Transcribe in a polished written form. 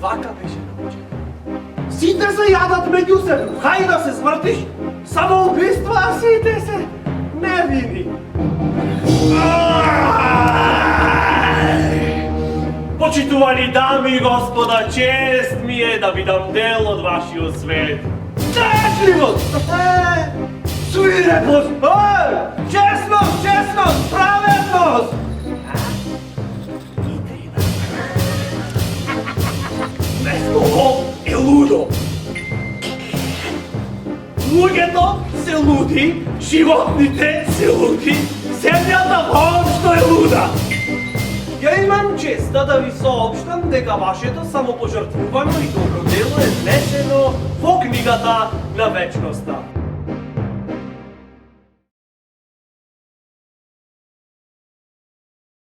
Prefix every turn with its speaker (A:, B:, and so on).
A: вака беше научен. Сите се ядат меѓу себе, хај да се смртиш, самоубиство, а сите се невини. Почитувани дами и господа, чест ми е да бидам дел од вашиот свет. Трежливост! Свирепост! Честност! Честност! Праведност! Местото е лудо. Луѓето се луди, животните се луди, земјата воопшто е луда. Ја имам честа да ви соопштам дека вашето самопожртвувано и добро дело е внесено во книгата на вечноста.